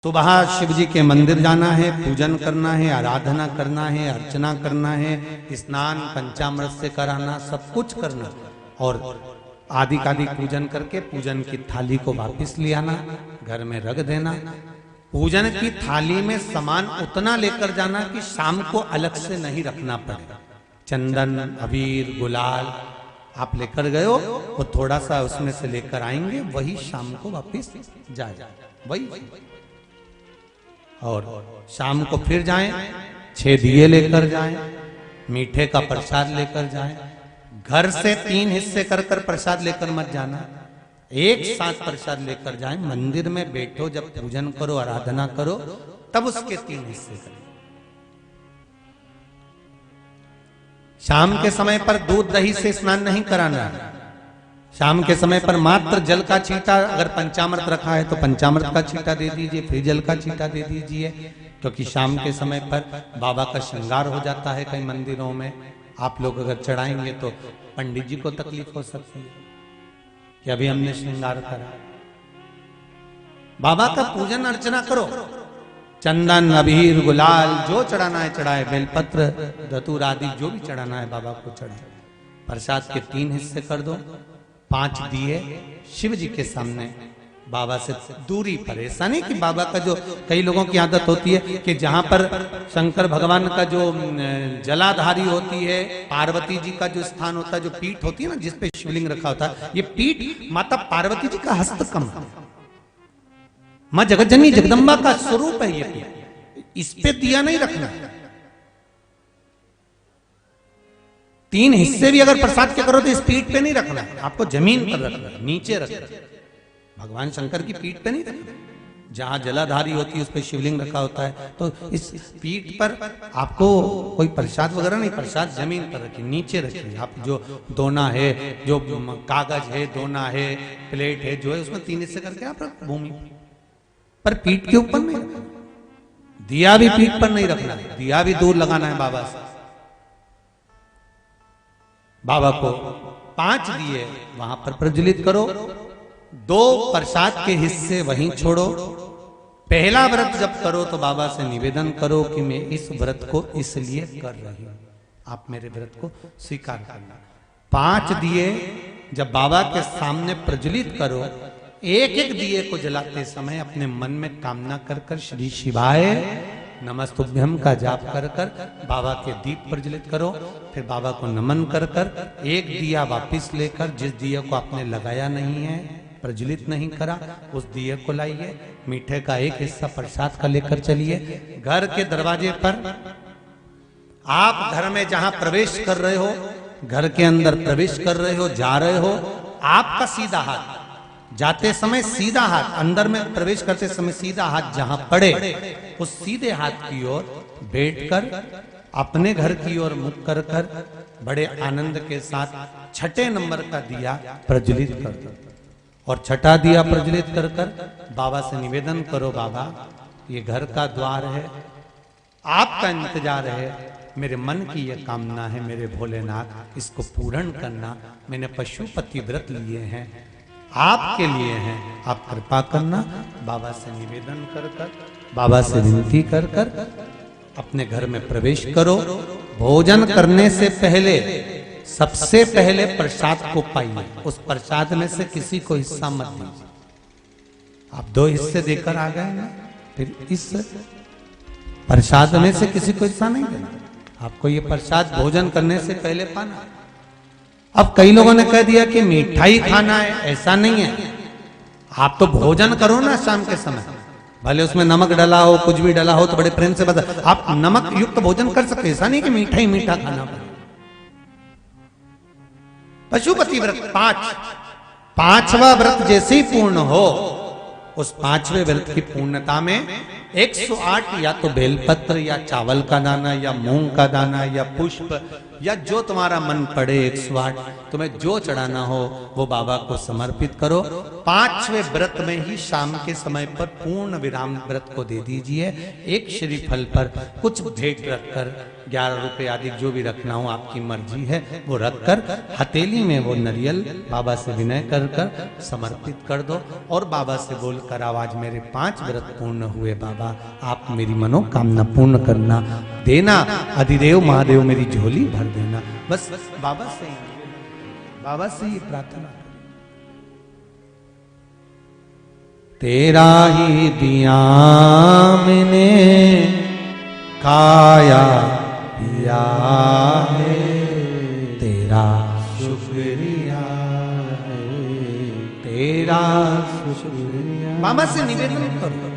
सुबह शिव जी के मंदिर जाना है, पूजन करना है, आराधना करना है, अर्चना करना है, स्नान पंचामृत से कराना, सब कुछ करना और आदि कादि पूजन करके पूजन की थाली को वापस ले आना, घर में रख देना। पूजन की थाली में सामान उतना लेकर जाना कि शाम को अलग से नहीं रखना पड़े। चंदन, अबीर, गुलाल आप लेकर गए हो, वो थोड़ा सा उसमें से लेकर आएंगे, वही शाम को वापस जाए, वही। और शाम को फिर जाएं, 6 दिए लेकर जाएं, मीठे का प्रसाद लेकर जाएं। घर से 3 हिस्से कर कर प्रसाद लेकर मत जाना, एक साथ प्रसाद लेकर जाएं। मंदिर में बैठो, जब पूजन करो, आराधना करो, तब उसके 3 हिस्से करें। शाम के समय पर दूध दही से स्नान नहीं कराना है। शाम के समय पर मात्र जल का छींटा, अगर पंचामृत रखा है तो पंचामृत का छींटा दे दीजिए, फिर जल का छींटा दे दीजिए, क्योंकि शाम के समय पर बाबा का श्रृंगार हो जाता है कई मंदिरों में। आप लोग अगर चढ़ाएंगे तो पंडित जी को तकलीफ हो सकती है कि अभी हमने श्रृंगार करा। बाबा का पूजन अर्चना करो, चंदन, अबीर, गुलाल जो चढ़ाना है चढ़ाए, बेलपत्र, धतूर आदि जो भी चढ़ाना है बाबा को चढ़ाए। प्रसाद के 3 हिस्से कर दो, 5 दिए शिव जी के सामने बाबा से दूरी पर। ऐसा नहीं कि बाबा का, जो कई लोगों की आदत होती है कि जहां पर शंकर भगवान का जो जलाधारी होती है, पार्वती जी का जो स्थान होता है, जो पीठ होती है ना जिसपे शिवलिंग रखा होता है, ये पीठ माता पार्वती जी का हस्तकम है, मां जगतजननी जगदम्बा का स्वरूप है ये पीठ, इस पे दिया नहीं रखना। 3 हिस्से भी अगर प्रसाद के करो तो इस पीठ पे नहीं रखना, आपको जमीन पर रखना, नीचे रखना। भगवान शंकर की पीठ पे नहीं रखना, जहां जलाधारी होती है उस पे शिवलिंग रखा होता है, तो इस पीठ पर आपको कोई प्रसाद वगैरह नहीं, प्रसाद जमीन पर रखिए, नीचे रखिए। आप जो दोना है, जो कागज है, दोना है, प्लेट है, जो है उसमें 3 हिस्से करके आप रख, भूमि पर पीठ के ऊपर नहीं रखना। दिया भी पीठ पर नहीं रखना, दिया भी दूर लगाना है बाबा से। बाबा को 5 दिए वहां पर प्रज्वलित करो, 2 प्रसाद के हिस्से वहीं छोड़ो। पहला व्रत जब करो तो बाबा से निवेदन करो कि मैं इस व्रत को इसलिए कर रही हूं, आप मेरे व्रत को स्वीकार करना। 5 दिए जब बाबा के सामने प्रज्वलित करो, एक एक दिए को जलाते समय अपने मन में कामना कर कर श्री शिवाय नमस्तुभ्यम का जाप कर कर बाबा के दीप प्रज्वलित करो। फिर बाबा को नमन कर कर एक दिया वापस लेकर, जिस दिए को आपने लगाया नहीं है, प्रज्वलित नहीं करा, उस दिए को लाइए। मीठे का एक हिस्सा प्रसाद का लेकर चलिए। घर के दरवाजे पर, आप घर में जहां प्रवेश कर रहे हो, घर के अंदर प्रवेश कर रहे हो, जा रहे हो, आपका सीधा हाथ, जाते समय सीधा हाथ, अंदर में प्रवेश करते समय सीधा हाथ जहां पड़े, उस सीधे हाथ की ओर बैठकर अपने घर की ओर मुख कर कर बड़े आनंद के साथ 6ठे नंबर का दिया प्रज्वलित कर दो। और 6ठा दिया प्रज्वलित कर कर बाबा से निवेदन करो, बाबा ये घर का द्वार है, आपका इंतजार है, मेरे मन की यह कामना है, मेरे भोलेनाथ इसको पूर्ण करना। मैंने पशुपति व्रत लिए हैं, आपके लिए हैं, आप कृपा करना। बाबा से निवेदन कर कर, बाबा से विनती कर कर अपने घर में प्रवेश करो। भोजन करने से पहले सबसे पहले प्रसाद को पाइए, उस प्रसाद में से किसी को हिस्सा मत दीजिए। आप 2 हिस्से देकर आ गए ना, फिर इस प्रसाद में से किसी को हिस्सा नहीं देना, आपको ये प्रसाद भोजन करने से पहले पाना। अब कई लोगों ने कह दिया कि मिठाई खाना है, ऐसा नहीं है। आप तो भोजन करो ना शाम के समय, भले उसमें नमक डाला हो, कुछ भी डाला हो, तो बड़े प्रेम से बता, आप नमक युक्त भोजन कर सकते, ऐसा नहीं कि मीठा ही मीठा खाना पड़े। पशुपति व्रत 5वां व्रत जैसे ही पूर्ण हो, उस 5वें व्रत की पूर्णता में 108 या तो बेलपत्र या चावल का दाना या मूंग का दाना या पुष्प या जो तुम्हारा मन पड़े, 108 तुम्हें जो चढ़ाना हो वो बाबा को समर्पित करो। 5वें व्रत में ही शाम के समय पर पूर्ण विराम व्रत को दे दीजिए। एक श्रीफल पर कुछ भेंट रखकर 11 रुपए आदि जो भी रखना हो आपकी मर्जी है वो रखकर हथेली में वो नरियल बाबा से विनय कर कर समर्पित कर दो और बाबा से बोलकर आवाज, मेरे 5 व्रत पूर्ण हुए बाबा, आप मेरी मनोकामना पूर्ण करना, देना अधिदेव महादेव मेरी झोली भर देना। बस बाबा से ये प्रार्थना। तेरा ही दिया मैंने खाया पिया है, तेरा शुक्रिया है, तेरा शुक्रिया। बाबा से निवेदन करो।